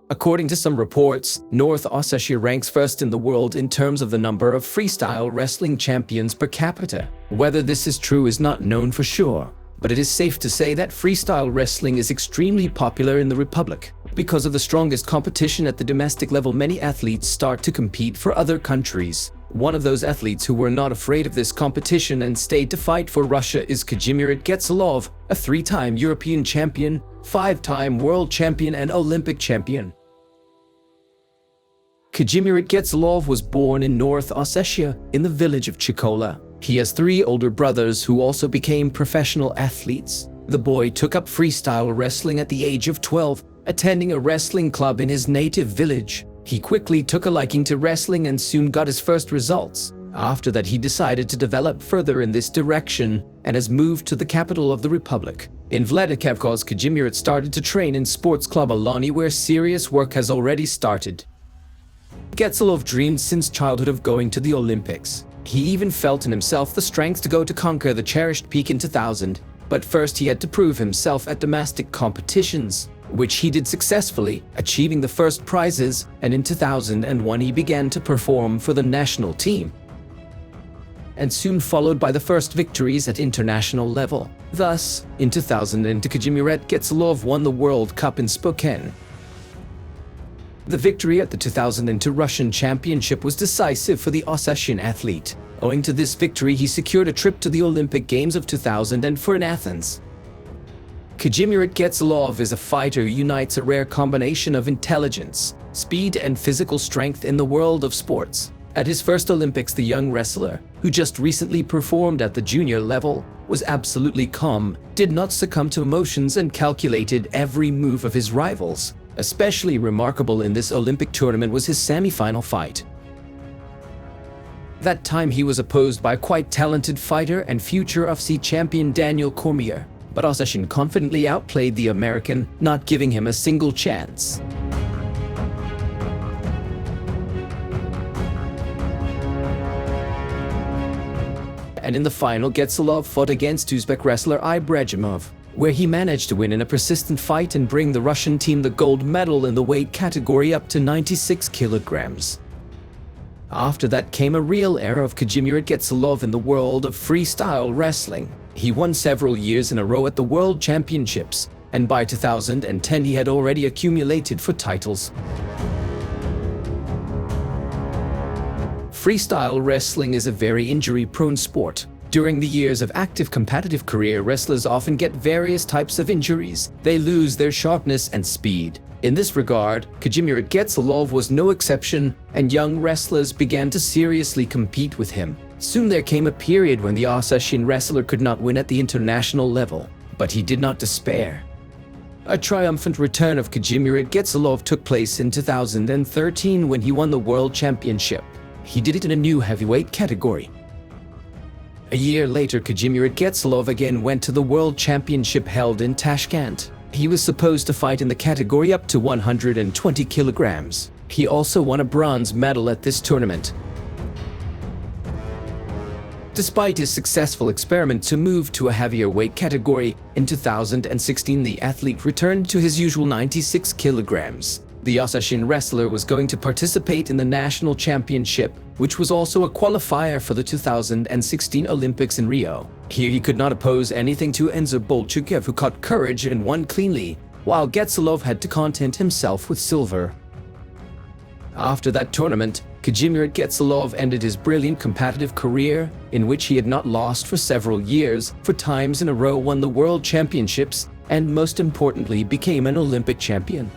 According to some reports, North Ossetia ranks first in the world in terms of the number of freestyle wrestling champions per capita. Whether this is true is not known for sure, but it is safe to say that freestyle wrestling is extremely popular in the Republic. Because of the strongest competition at the domestic level, many athletes start to compete for other countries. One of those athletes who were not afraid of this competition and stayed to fight for Russia is Khadzhimurat Gatsalov, a 3-time European champion, 5-time world champion and Olympic champion. Khadzhimurat Gatsalov was born in North Ossetia in the village of Chikola. He has 3 older brothers who also became professional athletes. The boy took up freestyle wrestling at the age of 12, attending a wrestling club in his native village. He quickly took a liking to wrestling and soon got his first results. After that, he decided to develop further in this direction and has moved to the capital of the Republic. In Vladikavkaz, Khadzhimurat started to train in sports club Alani, where serious work has already started. Gatsalov dreamed since childhood of going to the Olympics. He even felt in himself the strength to go to conquer the cherished peak in 2000, but first he had to prove himself at domestic competitions, which he did successfully, achieving the first prizes, and in 2001 he began to perform for the national team, and soon followed by the first victories at international level. Thus, in 2000, Khadzhimurat Gatsalov won the World Cup in Spokane. The victory at the 2002 Russian Championship was decisive for the Ossetian athlete. Owing to this victory, he secured a trip to the Olympic Games of 2004 in Athens. Khadzhimurat Gatsalov is a fighter who unites a rare combination of intelligence, speed and physical strength in the world of sports. At his first Olympics, the young wrestler, who just recently performed at the junior level, was absolutely calm, did not succumb to emotions and calculated every move of his rivals. Especially remarkable in this Olympic tournament was his semi-final fight. That time he was opposed by a quite talented fighter and future UFC champion Daniel Cormier, but Ossetian confidently outplayed the American, not giving him a single chance. And in the final, Gatsalov fought against Uzbek wrestler Ibragimov, where he managed to win in a persistent fight and bring the Russian team the gold medal in the weight category up to 96 kilograms. After that came a real era of Khadzhimurat Gatsalov in the world of freestyle wrestling. He won several years in a row at the World Championships, and by 2010 he had already accumulated 4 titles. Freestyle wrestling is a very injury-prone sport. During the years of active competitive career, wrestlers often get various types of injuries. They lose their sharpness and speed. In this regard, Khadzhimurat Gatsalov was no exception, and young wrestlers began to seriously compete with him. Soon there came a period when the Ossetian wrestler could not win at the international level, but he did not despair. A triumphant return of Khadzhimurat Gatsalov took place in 2013 when he won the World Championship. He did it in a new heavyweight category. A year later, Khadzhimurat Gatsalov again went to the World Championship held in Tashkent. He was supposed to fight in the category up to 120 kilograms. He also won a bronze medal at this tournament. Despite his successful experiment to move to a heavier weight category, in 2016 the athlete returned to his usual 96 kilograms. The Ossetian wrestler was going to participate in the national championship, which was also a qualifier for the 2016 Olympics in Rio. Here he could not oppose anything to Enzo Bolchukev, who caught courage and won cleanly, while Gatsalov had to content himself with silver. After that tournament, Khadzhimurat Gatsalov ended his brilliant competitive career, in which he had not lost for several years, 4 times in a row won the World Championships, and most importantly became an Olympic champion.